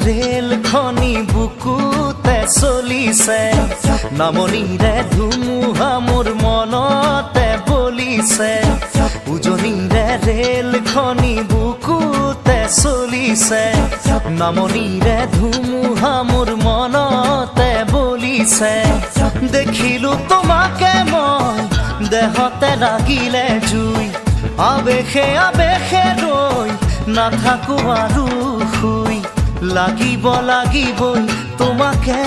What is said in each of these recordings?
rail খনি বুকুতে চলিছে নামনিৰে ধুমুহা মোৰ মনতে বলিছে উজনিৰে ৰেল খনি বুকুতে চলিছে নামনিৰে ধুমুহা মোৰ মনতে বলিছে দেখিলো তোমাকে মই দেহতে লাগিলে জুই আবেশে আবেশে ৰৈ নাথাকো আৰু শুই লাগিবই তোমাকে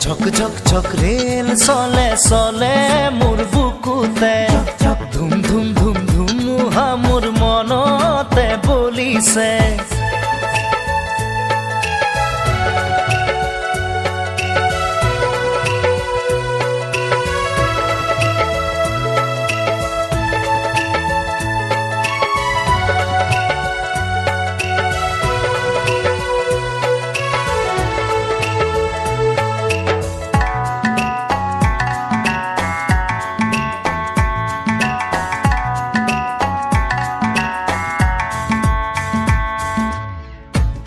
ঝক ঝক ঝক ৰেল চলে চলে মোৰ বুকুতে ধুম ধুম ধুম ধুমুহা মোৰ মনতে বলিছে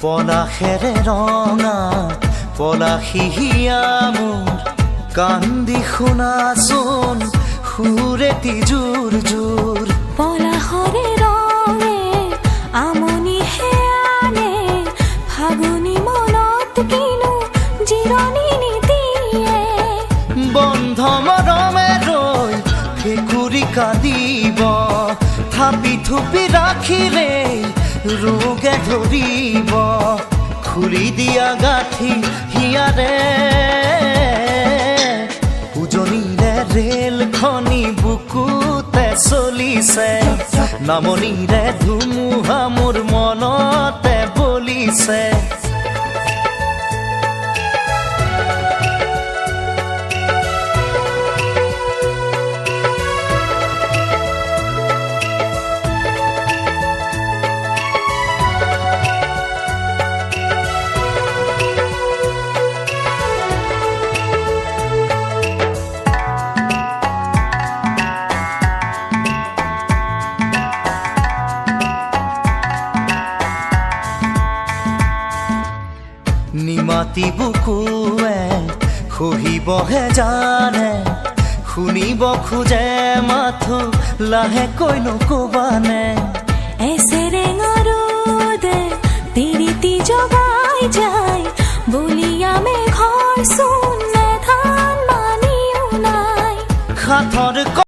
পলাশেৰে ৰঙা পলাশিয়া মোৰ কান্দি শুনাচোন সুৰেতি জোৰ জোৰ পলাশৰে ৰঙে আমনি হেয়ানে ফাগুনি মনত কিনো জিৰণি নিদিয়ে বন্ধ মৰমে ৰৈ ভেকুৰি কান্দিব থাপি থুপি ৰাখিলে ৰোগে ধৰিব খুলি দিয়া গাঁঠি হিয়াৰে উজনিৰে ৰেল খনি বুকুতে চলিছে নামনিৰে ধুমুহা মোৰ মনতে বলিছে নিমাতি বুকুৱে খহিবহে জানে শুনিব খোজে মাথো লাহেকৈ নকবানে এছেৰেঙাৰুদে তিৰিতি জগাই যায় বলিয়া মেঘৰ চোন ধান মানিও নাই সাথৰ